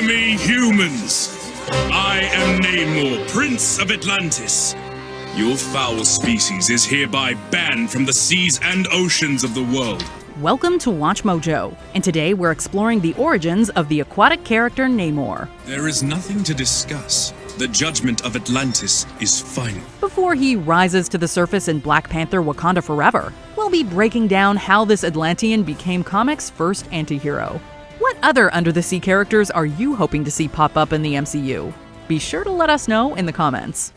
me, humans! I am Namor, Prince of Atlantis. Your foul species is hereby banned from the seas and oceans of the world. Welcome to WatchMojo, and today we're exploring the origins of the aquatic character Namor. There is nothing to discuss. The judgment of Atlantis is final. Before he rises to the surface in Black Panther Wakanda Forever, we'll be breaking down how this Atlantean became comics' first antihero. What other under-the-sea characters are you hoping to see pop up in the MCU? Be sure to let us know in the comments.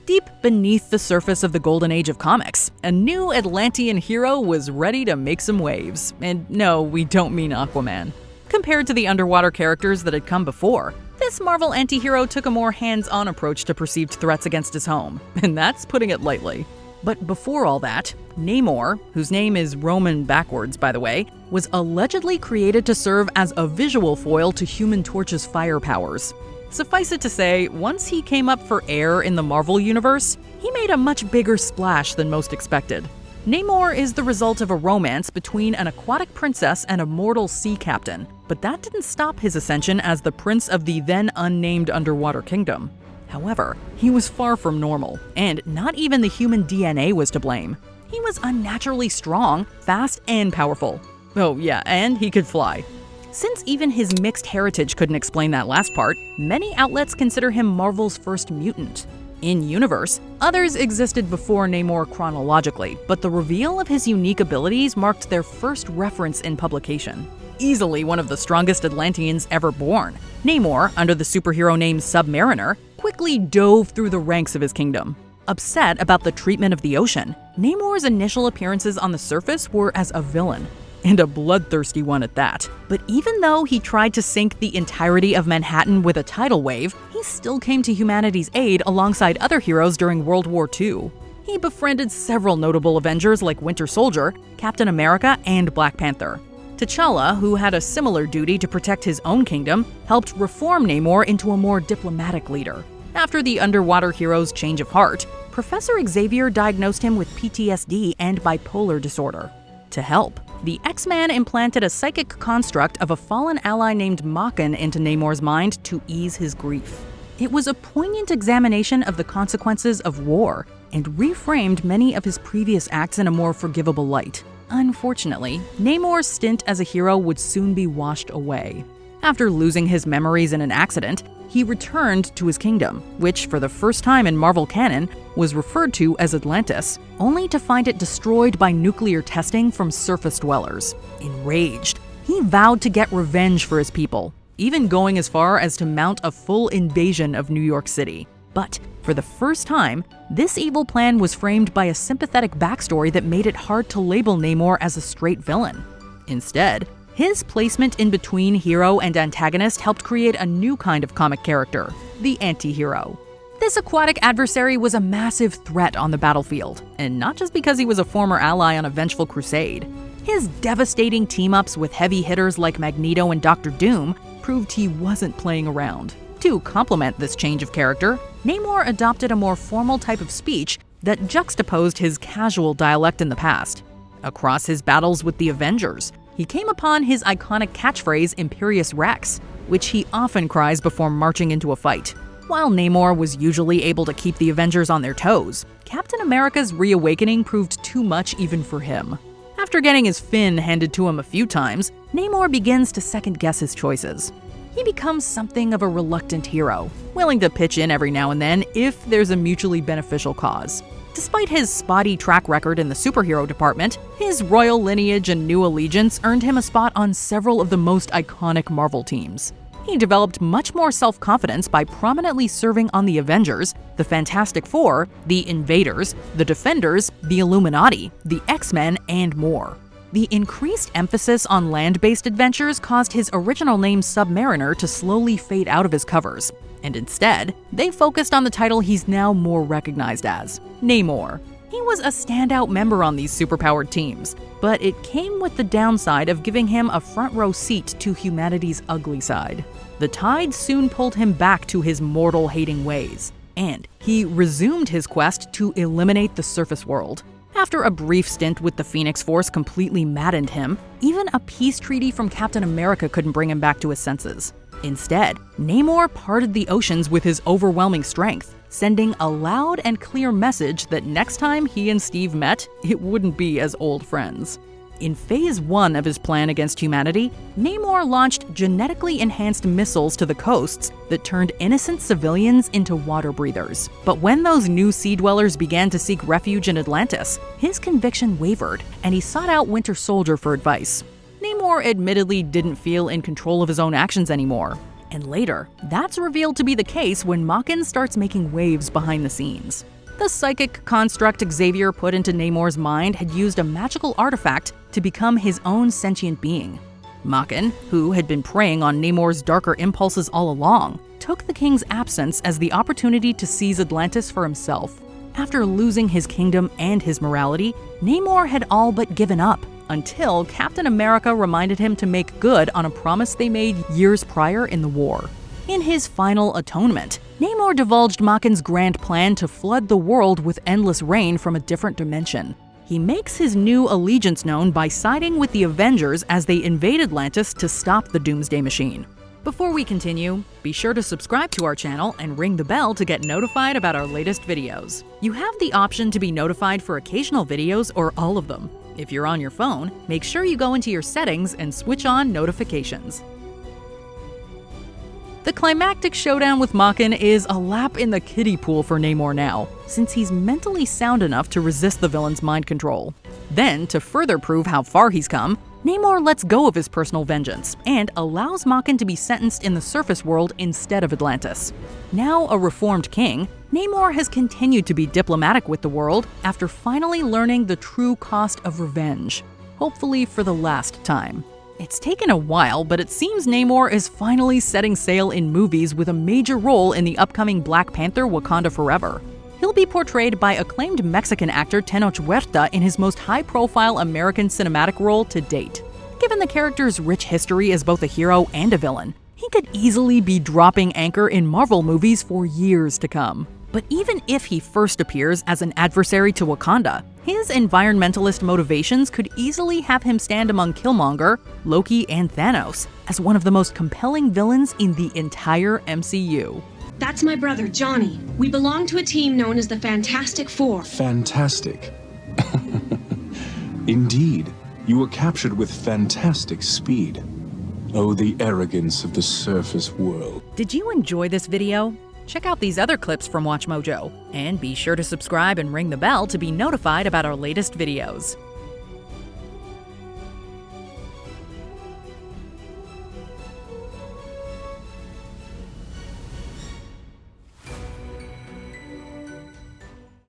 Deep beneath the surface of the golden age of comics, a new Atlantean hero was ready to make some waves. And no, we don't mean Aquaman. Compared to the underwater characters that had come before, this Marvel antihero took a more hands-on approach to perceived threats against his home, and that's putting it lightly. But before all that, Namor, whose name is Roman backwards by the way, was allegedly created to serve as a visual foil to Human Torch's fire powers. Suffice it to say, once he came up for air in the Marvel universe, he made a much bigger splash than most expected. Namor is the result of a romance between an aquatic princess and a mortal sea captain, but that didn't stop his ascension as the prince of the then unnamed underwater kingdom. However, he was far from normal, and not even the human DNA was to blame. He was unnaturally strong, fast, and powerful. Oh yeah, and he could fly. Since even his mixed heritage couldn't explain that last part, many outlets consider him Marvel's first mutant. In-universe, others existed before Namor chronologically, but the reveal of his unique abilities marked their first reference in publication. Easily one of the strongest Atlanteans ever born, Namor, under the superhero name Submariner, quickly dove through the ranks of his kingdom. Upset about the treatment of the ocean, Namor's initial appearances on the surface were as a villain, and a bloodthirsty one at that. But even though he tried to sink the entirety of Manhattan with a tidal wave, he still came to humanity's aid alongside other heroes during World War II. He befriended several notable Avengers like Winter Soldier, Captain America, and Black Panther. T'Challa, who had a similar duty to protect his own kingdom, helped reform Namor into a more diplomatic leader. After the underwater hero's change of heart, Professor Xavier diagnosed him with PTSD and bipolar disorder. To help, the X-Man implanted a psychic construct of a fallen ally named Makan into Namor's mind to ease his grief. It was a poignant examination of the consequences of war and reframed many of his previous acts in a more forgivable light. Unfortunately, Namor's stint as a hero would soon be washed away. After losing his memories in an accident, he returned to his kingdom, which for the first time in Marvel canon was referred to as Atlantis, only to find it destroyed by nuclear testing from surface dwellers. Enraged, he vowed to get revenge for his people, even going as far as to mount a full invasion of New York City. But for the first time, this evil plan was framed by a sympathetic backstory that made it hard to label Namor as a straight villain. Instead, his placement in between hero and antagonist helped create a new kind of comic character, the anti-hero. This aquatic adversary was a massive threat on the battlefield, and not just because he was a former ally on a vengeful crusade. His devastating team-ups with heavy hitters like Magneto and Doctor Doom proved he wasn't playing around. To complement this change of character, Namor adopted a more formal type of speech that juxtaposed his casual dialect in the past. Across his battles with the Avengers, he came upon his iconic catchphrase Imperious Rex, which he often cries before marching into a fight. While Namor was usually able to keep the Avengers on their toes, Captain America's reawakening proved too much even for him. After getting his fin handed to him a few times, Namor begins to second-guess his choices. He becomes something of a reluctant hero, willing to pitch in every now and then if there's a mutually beneficial cause. Despite his spotty track record in the superhero department, his royal lineage and new allegiance earned him a spot on several of the most iconic Marvel teams. He developed much more self-confidence by prominently serving on the Avengers, the Fantastic Four, the Invaders, the Defenders, the Illuminati, the X-Men, and more. The increased emphasis on land-based adventures caused his original name Submariner to slowly fade out of his covers, and instead, they focused on the title he's now more recognized as, Namor. He was a standout member on these superpowered teams, but it came with the downside of giving him a front-row seat to humanity's ugly side. The tide soon pulled him back to his mortal-hating ways, and he resumed his quest to eliminate the surface world. After a brief stint with the Phoenix Force completely maddened him, even a peace treaty from Captain America couldn't bring him back to his senses. Instead, Namor parted the oceans with his overwhelming strength, sending a loud and clear message that next time he and Steve met, it wouldn't be as old friends. In Phase 1 of his plan against humanity, Namor launched genetically enhanced missiles to the coasts that turned innocent civilians into water breathers. But when those new sea dwellers began to seek refuge in Atlantis, his conviction wavered, and he sought out Winter Soldier for advice. Namor admittedly didn't feel in control of his own actions anymore. And later, that's revealed to be the case when Makin starts making waves behind the scenes. The psychic construct Xavier put into Namor's mind had used a magical artifact to become his own sentient being. Makin, who had been preying on Namor's darker impulses all along, took the king's absence as the opportunity to seize Atlantis for himself. After losing his kingdom and his morality, Namor had all but given up, until Captain America reminded him to make good on a promise they made years prior in the war. In his final atonement, Namor divulged Makin's grand plan to flood the world with endless rain from a different dimension. He makes his new allegiance known by siding with the Avengers as they invade Atlantis to stop the Doomsday Machine. Before we continue, be sure to subscribe to our channel and ring the bell to get notified about our latest videos. You have the option to be notified for occasional videos or all of them. If you're on your phone, make sure you go into your settings and switch on notifications. The climactic showdown with Makin is a lap in the kiddie pool for Namor now, since he's mentally sound enough to resist the villain's mind control. Then, to further prove how far he's come, Namor lets go of his personal vengeance and allows Makin to be sentenced in the surface world instead of Atlantis. Now a reformed king, Namor has continued to be diplomatic with the world after finally learning the true cost of revenge, hopefully for the last time. It's taken a while, but it seems Namor is finally setting sail in movies with a major role in the upcoming Black Panther Wakanda Forever. He'll be portrayed by acclaimed Mexican actor Tenoch Huerta in his most high-profile American cinematic role to date. Given the character's rich history as both a hero and a villain, he could easily be dropping anchor in Marvel movies for years to come. But even if he first appears as an adversary to Wakanda, his environmentalist motivations could easily have him stand among Killmonger, Loki, and Thanos as one of the most compelling villains in the entire MCU. That's my brother, Johnny. We belong to a team known as the Fantastic Four. Fantastic. Indeed, you were captured with fantastic speed. Oh, the arrogance of the surface world. Did you enjoy this video? Check out these other clips from WatchMojo, and be sure to subscribe and ring the bell to be notified about our latest videos.